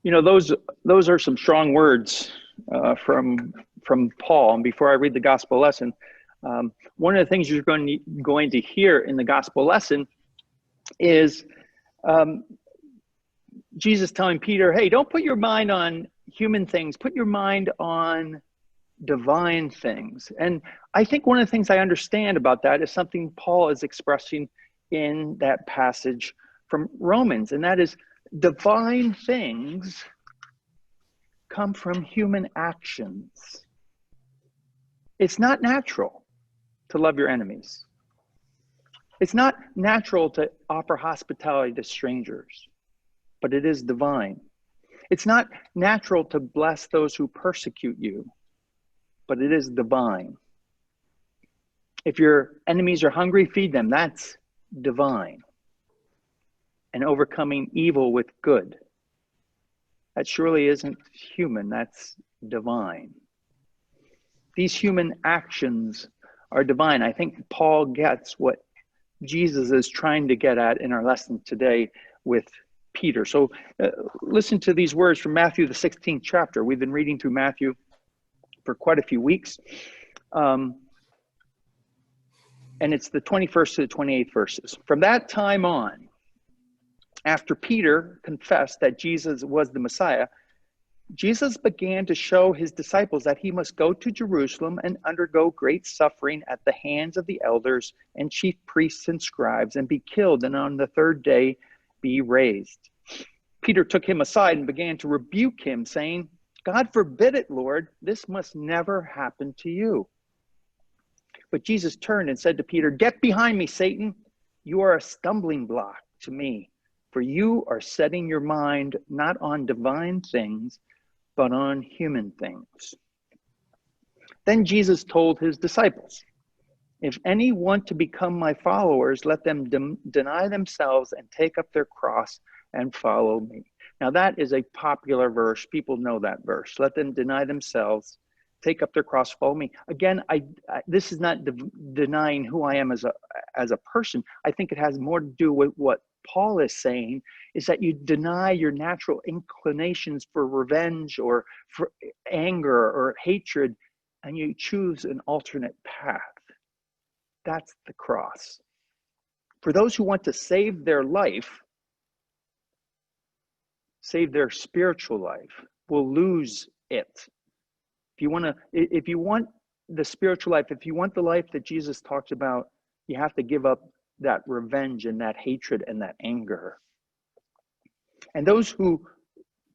You know, those are some strong words from Paul. And before I read the gospel lesson, one of the things you're going to hear in the gospel lesson is Jesus telling Peter, hey, don't put your mind on human things, put your mind on divine things. And I think one of the things I understand about that is something Paul is expressing in that passage from Romans, and that is divine things come from human actions. It's not natural to love your enemies. It's not natural to offer hospitality to strangers, but it is divine. It's not natural to bless those who persecute you, but it is divine. If your enemies are hungry, feed them. That's divine. And overcoming evil with good, that surely isn't human, that's divine. These human actions are divine. I think Paul gets what Jesus is trying to get at in our lesson today with Peter. So listen to these words from Matthew, the 16th chapter. We've been reading through Matthew for quite a few weeks. And it's the 21st to the 28th verses. From that time on, after Peter confessed that Jesus was the Messiah, Jesus began to show his disciples that he must go to Jerusalem and undergo great suffering at the hands of the elders and chief priests and scribes and be killed, and on the third day be raised. Peter took him aside and began to rebuke him, saying, God forbid it, Lord, this must never happen to you. But Jesus turned and said to Peter, get behind me, Satan. You are a stumbling block to me, for you are setting your mind not on divine things, but on human things. Then Jesus told his disciples, if any want to become my followers, let them deny themselves and take up their cross and follow me. Now that is a popular verse. People know that verse. Let them deny themselves, take up their cross, follow me. Again, this is not denying who I am as a person. I think it has more to do with what Paul is saying, is that you deny your natural inclinations for revenge or for anger or hatred, and you choose an alternate path. That's the cross. For those who want to save their life, save their spiritual life, will lose it. If you want the spiritual life, if you want the life that Jesus talks about, you have to give up that revenge and that hatred and that anger. And those who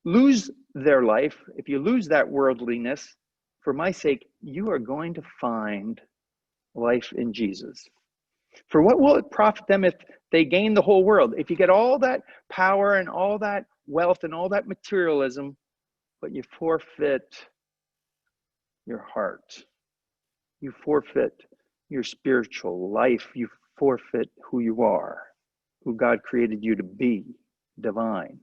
lose their life, if you lose that worldliness, for my sake, you are going to find life in Jesus. For what will it profit them if they gain the whole world? If you get all that power and all that wealth and all that materialism, but you forfeit your heart, you forfeit your spiritual life, you forfeit who you are, who God created you to be, divine.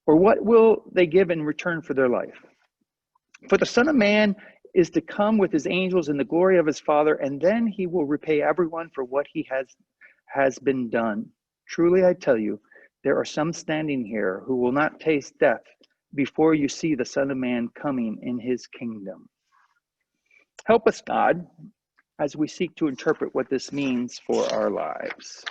Or what will they give in return for their life? For the Son of Man is to come with his angels in the glory of his Father, and then he will repay everyone for what he has been done. Truly I tell you, there are some standing here who will not taste death before you see the Son of Man coming in his kingdom. Help us, God, as we seek to interpret what this means for our lives.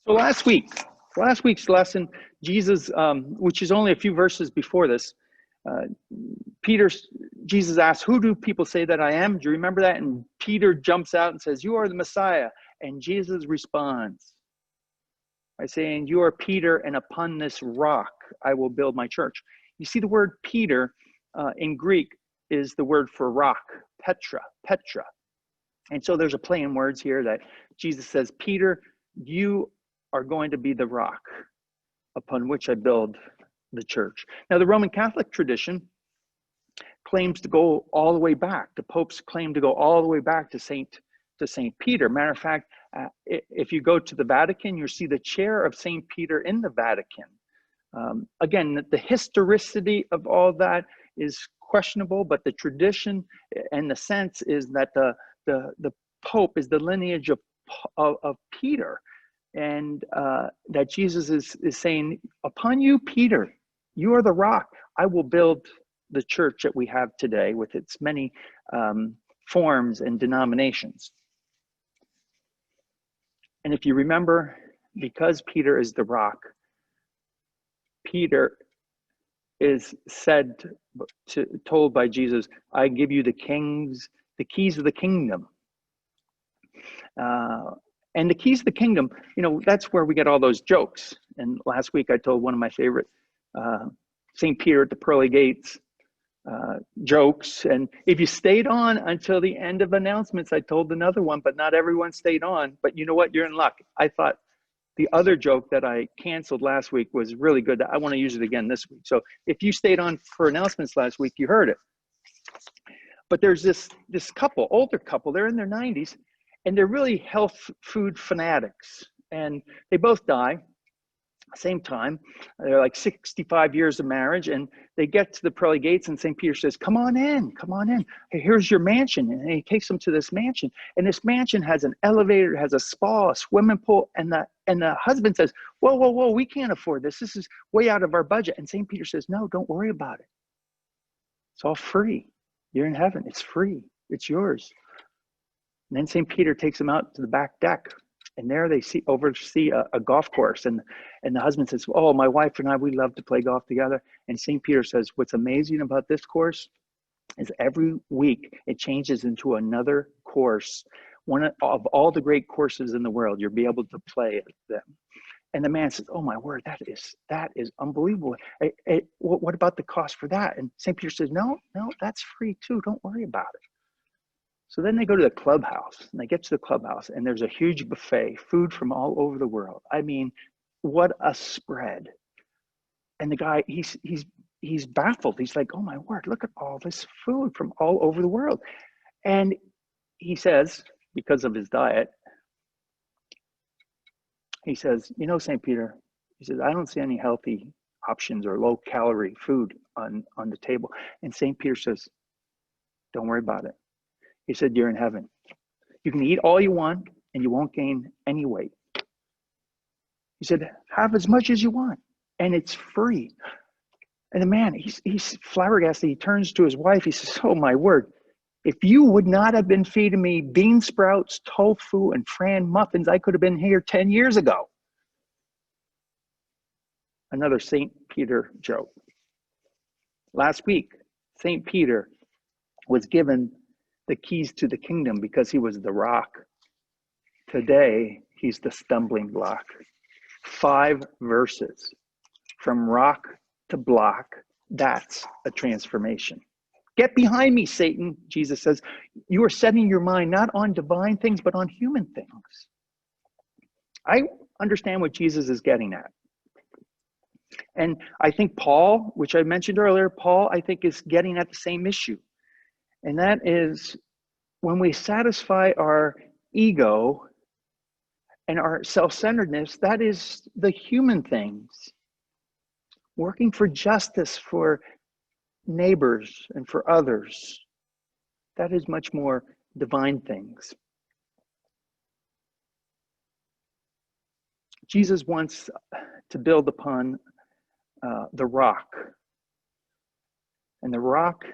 So last week's lesson, Jesus, which is only a few verses before this, Jesus asked, who do people say that I am? Do you remember that? And Peter jumps out and says, you are the Messiah. And Jesus responds by saying, you are Peter, and upon this rock I will build my church. You see, the word Peter in Greek is the word for rock, Petra. And so there's a play in words here that Jesus says, Peter, you are going to be the rock upon which I build the church. Now, the Roman Catholic tradition claims to go all the way back. The popes claim to go all the way back to Saint Peter. Matter of fact, if you go to the Vatican, you'll see the chair of Saint Peter in the Vatican. Again, the historicity of all that is questionable, but the tradition and the sense is that the Pope is the lineage of of Peter, and that Jesus is saying, upon you, Peter, you are the rock. I will build the church that we have today with its many forms and denominations. And if you remember, because Peter is the rock, Peter is told by Jesus, I give you the keys of the kingdom. And the keys of the kingdom, that's where we get all those jokes. And last week I told one of my favorite St. Peter at the pearly gates jokes. And if you stayed on until the end of announcements, I told another one, but not everyone stayed on. But you know what? You're in luck. I thought the other joke that I canceled last week was really good. I want to use it again this week. So if you stayed on for announcements last week, you heard it. But there's this couple, older couple, they're in their 90s, and they're really health food fanatics. And they both die same time. They're like 65 years of marriage, and they get to the pearly gates, and St. Peter says, come on in. Hey, here's your mansion. And he takes them to this mansion, and this mansion has an elevator, has a spa, a swimming pool, and the husband says, whoa, we can't afford this. This is way out of our budget. And St. Peter says, no, don't worry about it. It's all free. You're in heaven. It's free. It's yours. And then St. Peter takes them out to the back deck, and there they oversee a golf course. And the husband says, oh, my wife and I, we love to play golf together. And St. Peter says, what's amazing about this course is every week it changes into another course, one of all the great courses in the world. You'll be able to play at them. And the man says, oh, my word, that is unbelievable. What about the cost for that? And St. Peter says, no, that's free too. Don't worry about it. So then they go to the clubhouse, and they get to the clubhouse, and there's a huge buffet, food from all over the world. I mean, what a spread. And the guy, he's baffled. He's like, oh my word, look at all this food from all over the world. And he says, because of his diet, he says, St. Peter, he says, I don't see any healthy options or low calorie food on the table. And St. Peter says, don't worry about it. He said, you're in heaven. You can eat all you want and you won't gain any weight. He said, have as much as you want and it's free. And the man, he's flabbergasted. He turns to his wife. He says, oh my word, if you would not have been feeding me bean sprouts, tofu, and Fran muffins, I could have been here 10 years ago. Another St. Peter joke. Last week, St. Peter was given the keys to the kingdom because he was the rock. Today, he's the stumbling block. 5 verses from rock to block. That's a transformation. Get behind me, Satan, Jesus says. You are setting your mind not on divine things, but on human things. I understand what Jesus is getting at. And I think Paul, which I mentioned earlier, Paul, I think, is getting at the same issue. And that is when we satisfy our ego and our self-centeredness, that is the human things. Working for justice for neighbors and for others, that is much more divine things. Jesus wants to build upon the rock. And the rock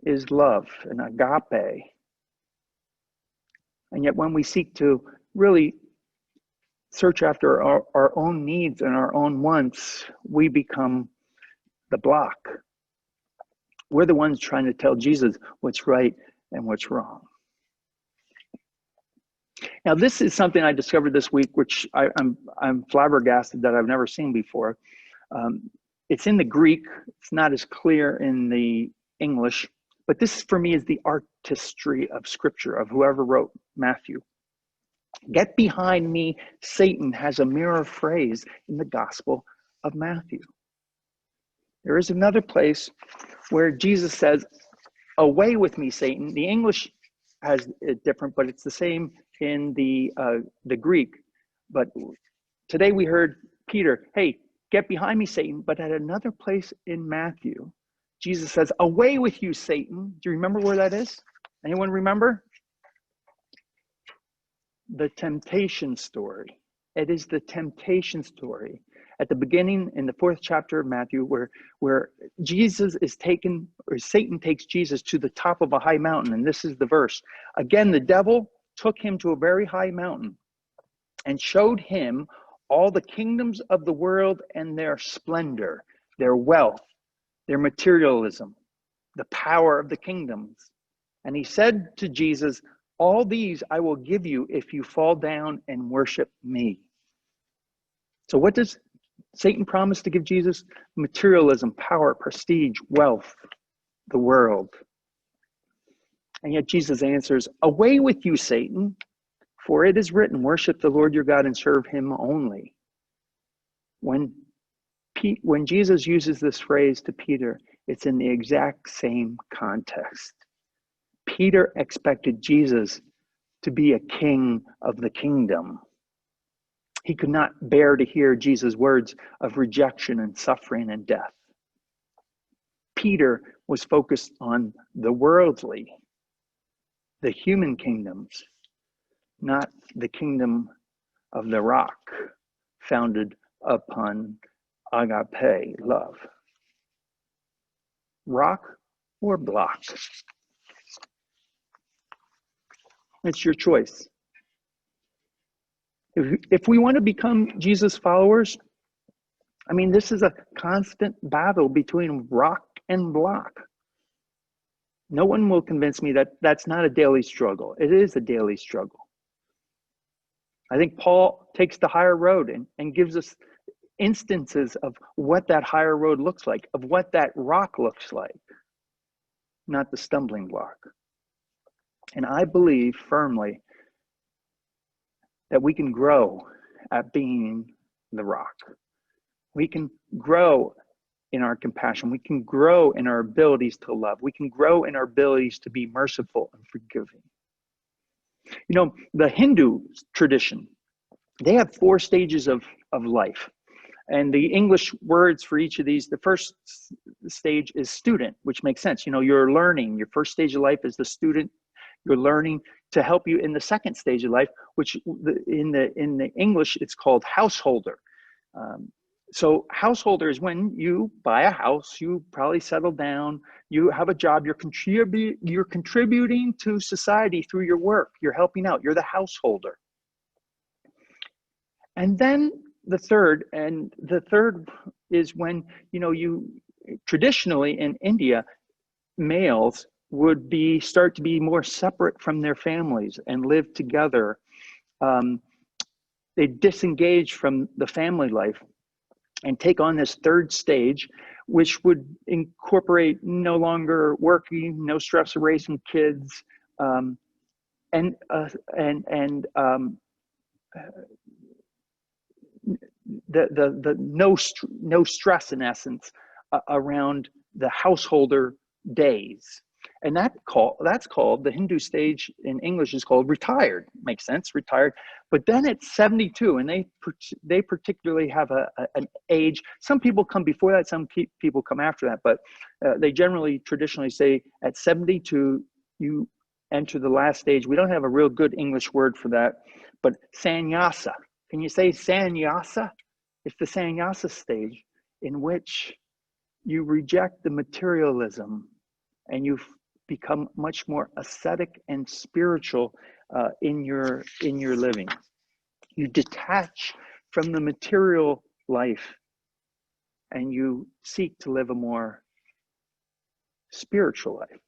is love and agape. And yet when we seek to really search after our own needs and our own wants, we become the block. We're the ones trying to tell Jesus what's right and what's wrong. Now, this is something I discovered this week, which I'm flabbergasted that I've never seen before. It's in the Greek. It's not as clear in the English. But this, for me, is the artistry of Scripture, of whoever wrote Matthew. Get behind me, Satan, has a mirror phrase in the Gospel of Matthew. There is another place where Jesus says, away with me, Satan. The English has it different, but it's the same in the Greek. But today we heard Peter, hey, get behind me, Satan. But at another place in Matthew, Jesus says, away with you, Satan. Do you remember where that is? Anyone remember? the temptation story. It is the temptation story. At the beginning in the 4th chapter of Matthew, where Jesus is taken, or Satan takes Jesus to the top of a high mountain. And this is the verse. Again, the devil took him to a very high mountain and showed him all the kingdoms of the world and their splendor, their wealth, their materialism, the power of the kingdoms. And he said to Jesus, all these I will give you if you fall down and worship me. So what does Satan promise to give Jesus? Materialism, power, prestige, wealth, the world. And yet Jesus answers, away with you, Satan, for it is written, worship the Lord your God and serve him only. When Jesus uses this phrase to Peter, it's in the exact same context. Peter expected Jesus to be a king of the kingdom. He could not bear to hear Jesus' words of rejection and suffering and death. Peter was focused on the worldly, the human kingdoms, not the kingdom of the rock founded upon agape love. Rock or block? It's your choice. If we want to become Jesus followers, I mean, this is a constant battle between rock and block. No one will convince me that that's not a daily struggle. It is a daily struggle. I think Paul takes the higher road and gives us instances of what that higher road looks like, of what that rock looks like, not the stumbling block. And I believe firmly that we can grow at being the rock. We can grow in our compassion. We can grow in our abilities to love. We can grow in our abilities to be merciful and forgiving. You know, the Hindu tradition, they have 4 stages of life. And the English words for each of these, the first stage is student, which makes sense. You know, you're learning. Your first stage of life is the student. You're learning to help you in the second stage of life, which in the English, it's called householder. So householder is when you buy a house, you probably settle down, you have a job, you're contributing to society through your work. You're helping out. You're the householder. And then the third is when, you know, you traditionally in India, males would start to be more separate from their families and live together. They disengage from the family life and take on this third stage, which would incorporate no longer working, no stress of raising kids, and the no stress in essence around the householder days. And that's called the Hindu stage in English is called retired. Makes sense, retired. But then it's 72, and they particularly have an age. Some people come before that, some people come after that, but they traditionally say at 72 you enter the last stage. We don't have a real good English word for that, but sannyasa. Can you say sannyasa? It's the sannyasa stage in which you reject the materialism and you become much more ascetic and spiritual in your living. You detach from the material life and you seek to live a more spiritual life.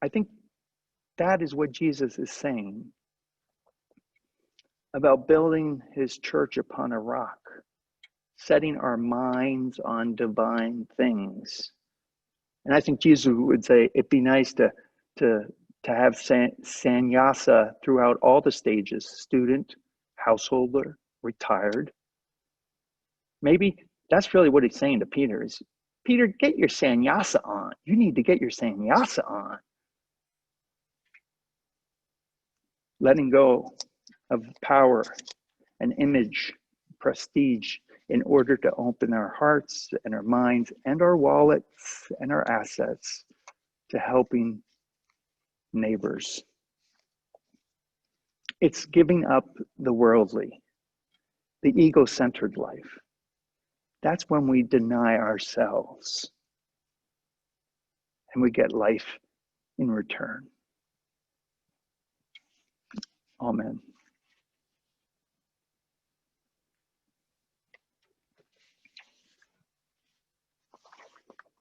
I think that is what Jesus is saying about building his church upon a rock, setting our minds on divine things. And I think Jesus would say it'd be nice to have sannyasa throughout all the stages: student, householder, retired. Maybe that's really what he's saying to Peter is, Peter, get your sannyasa on. You need to get your sannyasa on. Letting go of power and image, prestige, in order to open our hearts and our minds and our wallets and our assets to helping neighbors. It's giving up the worldly, the ego-centered life. That's when we deny ourselves and we get life in return. Amen.